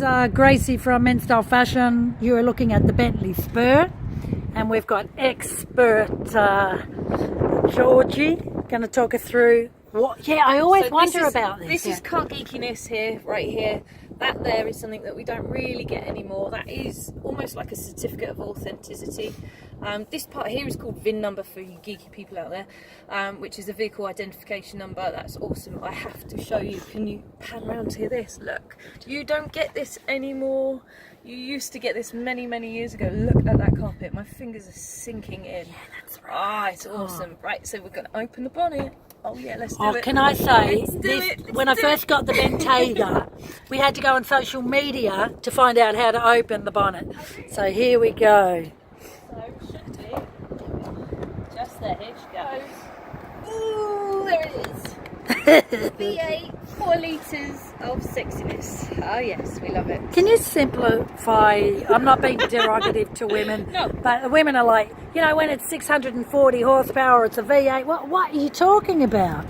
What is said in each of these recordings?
Gracie from Men's Style Fashion. You are looking at the Bentley Spur, and we've got expert Georgie going to talk us through what. Yeah, I always wonder about this. This is car geekiness here, right here. That there is something that we don't really get anymore. That is almost like a certificate of authenticity. This part here is called VIN number for you geeky people out there, which is a vehicle identification number. That's awesome. I have to show you. Can you pan around to this? Look, you don't get this anymore. You used to get this many, many years ago. Look at that carpet. My fingers are sinking in. Yeah, that's right. Ah, it's awesome. Right, so we're going to open the bonnet. Oh yeah, let's do it. Can I say, when I do first got the Bentayga, we had to go on social media to find out how to open the bonnet. So here we go. So should be just there. Here she goes. Ooh, there it is. V8, 4 litres of sexiness. Oh yes, we love it. Can you simplify? I'm not being derogative to women, No. but the women are like, you know, when it's 640 horsepower, it's a V8. What are you talking about?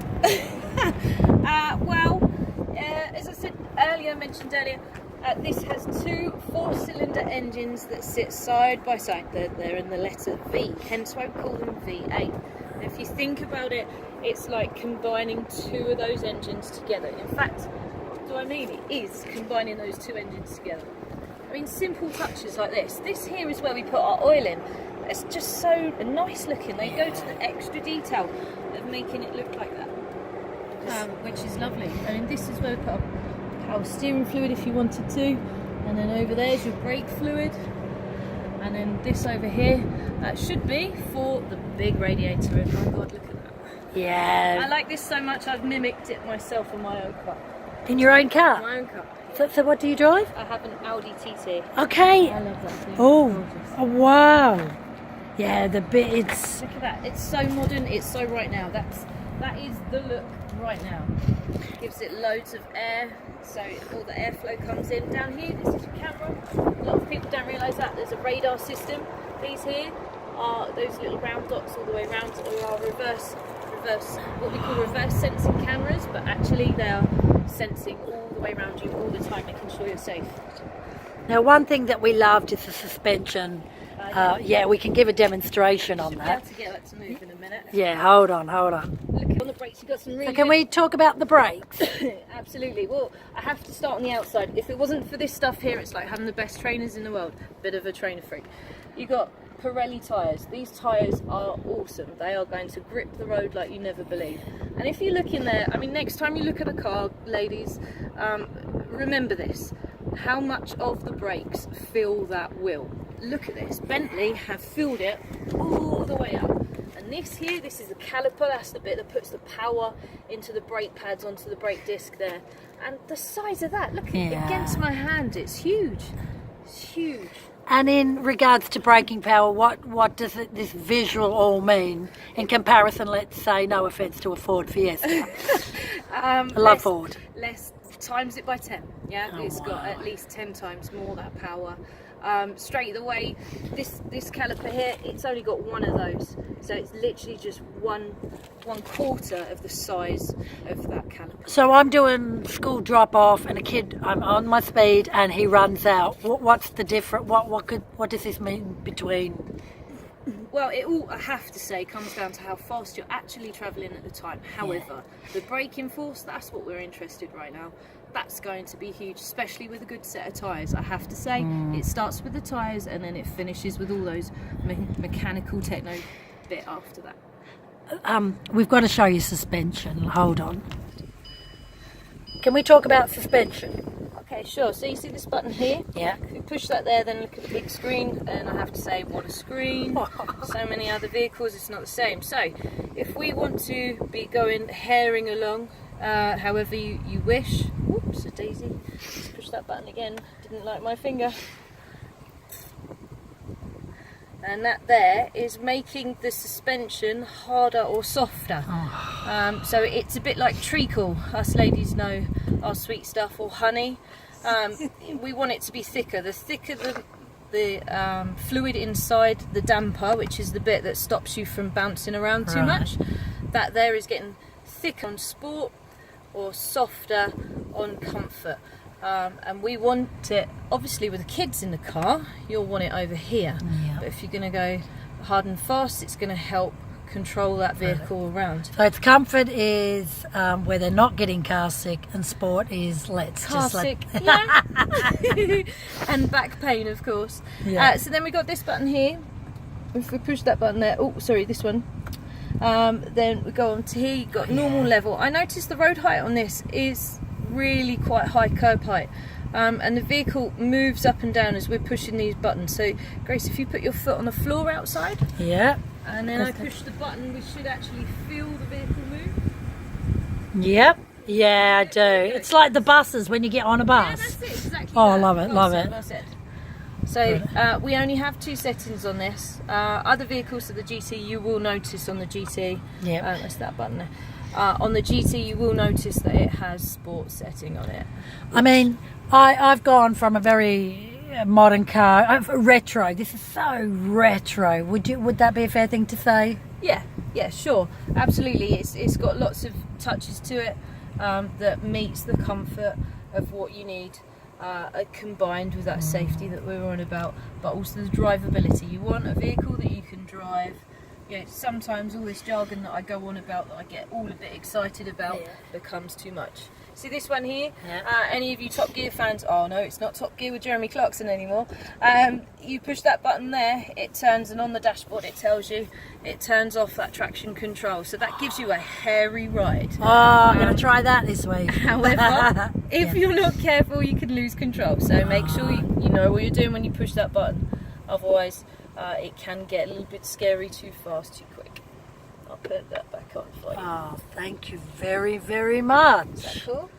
As I said earlier, this has two 4-cylinder engines that sit side by side. They're in the letter V, hence why we call them V8. And if you think about it, it's like combining two of those engines together. In fact, what do I mean? It is combining those two engines together. I mean, simple touches like this. This here is where we put our oil in. It's just so nice looking. They go to the extra detail of making it look like that, which is lovely. I mean, this is where we put our power steering fluid if you wanted to, and then over there is your brake fluid, and then this over here, that should be for the big radiator. And oh God, look at that. Yeah. I like this so much I've mimicked it myself in my own car. In your own car? My own car. So what do you drive? I have an Audi TT. Okay. I love that thing. Oh, Gorgeous. oh wow. Yeah, it's Look at that. It's so modern. It's so right now. That is the look right now. Gives it loads of air, so all the airflow comes in. Down here, this is your camera. A lot of people don't realise that there's a radar system. These here are those little round dots all the way around, are our reverse, what we call reverse sensing cameras, but actually they are sensing all the way around you all the time, making sure you're safe. Now, one thing that we loved is the suspension. Yeah, we can give a demonstration on that. Be able to get that to move in a minute. Yeah, hold on. Look on the brakes, you've got some really So can we talk about the brakes? Absolutely. Well, I have to start on the outside. If it wasn't for this stuff here, it's like having the best trainers in the world. Bit of a trainer freak. You got Pirelli tyres. These tyres are awesome. They are going to grip the road like you never believe. And if you look in there, I mean, next time you look at a car, ladies, remember this. How much of the brakes fill that wheel? Look at this. Bentley have filled it all the way up. And this here, this is the caliper. That's the bit that puts the power into the brake pads, onto the brake disc there. And the size of that, look against my hand, it's huge. It's huge. And in regards to braking power, what does this visual all mean in comparison, let's say, no offence to a Ford Fiesta? I love Ford. Less times it by 10. Yeah, it's got at least 10 times more that power. Straight away, this caliper here, it's only got one of those, so it's literally just one quarter of the size of that caliper. So I'm doing school drop off, and a kid, I'm on my speed, and he runs out. What's the difference? What does this mean between? Well, it all, I have to say, comes down to how fast you're actually travelling at the time. However, the braking force, that's what we're interested right now. That's going to be huge, especially with a good set of tyres. I have to say, it starts with the tyres and then it finishes with all those mechanical techno bit after that. We've got to show you suspension. Hold on. Can we talk about suspension? Okay, sure. So you see this button here? Yeah. If you push that there, then look at the big screen, and I have to say, what a screen. So many other vehicles, it's not the same. So if we want to be going herring along, however you wish. Whoops, a daisy. Let's push that button again. Didn't like my finger. And that there is making the suspension harder or softer. So it's a bit like treacle. Us ladies know our sweet stuff, or honey. We want it to be thicker. The thicker the fluid inside the damper, which is the bit that stops you from bouncing around too much, that there is getting thicker on sport or softer on comfort. and we want it, obviously with the kids in the car, you'll want it over here. Yeah. But if you're going to go hard and fast, it's going to help control that vehicle around. So its comfort is where they're not getting car sick, and sport is Car sick, yeah. And back pain, of course. Yeah. So then we got this button here. If we push that button there, oh sorry, this one. Then we go on to here, you've got normal level. I noticed the road height on this is really quite high curb height. And the vehicle moves up and down as we're pushing these buttons. So Grace, if you put your foot on the floor outside, Yeah. and then I push the button, we should actually feel the vehicle move. Yep. Yeah, I do. It's like the buses when you get on a bus. Yeah, that's it, exactly. Oh, that. love it, love it. That's it. So we only have 2 settings on this. Other vehicles of the GT, you will notice on the GT. Yeah. That's that button there. On the GT, you will notice that it has sports setting on it. I mean, I've gone from a very modern car, retro. This is so retro. Would that be a fair thing to say? Yeah, sure, absolutely. It's got lots of touches to it that meets the comfort of what you need, combined with that safety that we were on about, but also the drivability. You want a vehicle that you can drive. You know, sometimes all this jargon that I go on about, that I get all a bit excited about, becomes too much. See this one here? Any of you Top Gear fans? Oh no, it's not Top Gear with Jeremy Clarkson anymore. You push that button there, it turns, and on the dashboard it tells you it turns off that traction control. So that gives you a hairy ride. Oh, I'm going to try that this week. However, if you're not careful, you can lose control. So make sure you know what you're doing when you push that button. Otherwise, it can get a little bit scary too fast, too quick. I'll put that back on for you. Oh, thank you very, very much. Is that cool?